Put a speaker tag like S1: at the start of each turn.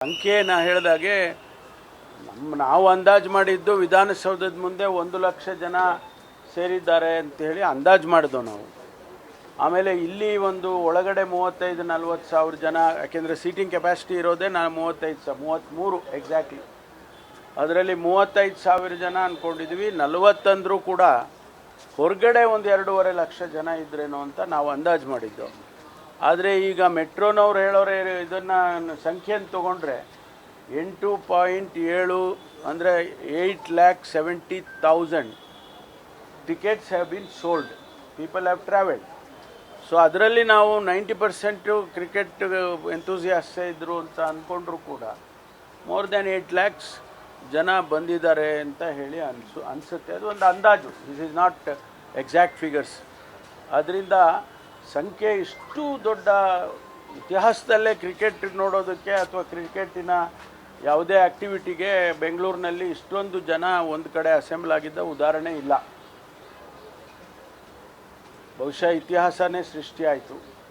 S1: ಸಂಖ್ಯೆನ ಹೇಳಿದಾಗೆ ನಾವು ಅಂದಾಜು ಮಾಡಿದ್ದು ವಿಧಾನಸೌಧದ ಮುಂದೆ 1 ಲಕ್ಷ ಜನ ಸೇರಿದ್ದಾರೆ ಅಂತೇಳಿ ಅಂದಾಜು ಮಾಡಿದ್ವು ನಾವು. ಆಮೇಲೆ ಇಲ್ಲಿ ಒಂದು ಒಳಗಡೆ 35-40 ಸಾವಿರ ಜನ, ಯಾಕೆಂದರೆ ಸೀಟಿಂಗ್ ಕೆಪಾಸಿಟಿ ಇರೋದೇ ನಾನು 33 ಎಕ್ಸಾಕ್ಟ್ಲಿ. ಅದರಲ್ಲಿ 35 ಸಾವಿರ ಜನ ಅಂದ್ಕೊಂಡಿದ್ವಿ. 40 ಅಂದರೂ ಕೂಡ ಹೊರಗಡೆ ಒಂದು 2.5 ಲಕ್ಷ ಜನ ಇದ್ರೇನೋ ಅಂತ ನಾವು ಅಂದಾಜು ಮಾಡಿದ್ದು. ಆದರೆ ಈಗ ಮೆಟ್ರೋನವ್ರು ಹೇಳೋರೆ ಇದನ್ನು ಸಂಖ್ಯೆಯನ್ನು ತೊಗೊಂಡ್ರೆ 8.7 ಅಂದರೆ 8,70,000 tickets have been sold. People have travelled. So ಅದರಲ್ಲಿ ನಾವು 90% ಕ್ರಿಕೆಟ್ ಎಂತೂಸಿಯಾಸ್ಟೇ ಇದ್ದರು ಅಂತ ಅಂದ್ಕೊಂಡ್ರು ಕೂಡ ಮೋರ್ ದ್ಯಾನ್ 8 lakhs ಜನ ಬಂದಿದ್ದಾರೆ ಅಂತ ಹೇಳಿ ಅನಿಸುತ್ತೆ. ಅದು ಒಂದು ಅಂದಾಜು. This is not exact figures. ಅದರಿಂದ ಸಂಖ್ಯೆ ಇಷ್ಟು ದೊಡ್ಡ ಇತಿಹಾಸದಲ್ಲೇ ಕ್ರಿಕೆಟ್ ನೋಡೋದಕ್ಕೆ ಅಥವಾ ಕ್ರಿಕೆಟಿನ ಯಾವುದೇ ಆ್ಯಕ್ಟಿವಿಟಿಗೆ ಬೆಂಗಳೂರಿನಲ್ಲಿ ಇಷ್ಟೊಂದು ಜನ ಒಂದು ಕಡೆ ಅಸೆಂಬಲ್ ಆಗಿದ್ದ ಉದಾಹರಣೆ ಇಲ್ಲ. ಬಹುಶಃ ಇತಿಹಾಸನೇ ಸೃಷ್ಟಿಯಾಯಿತು.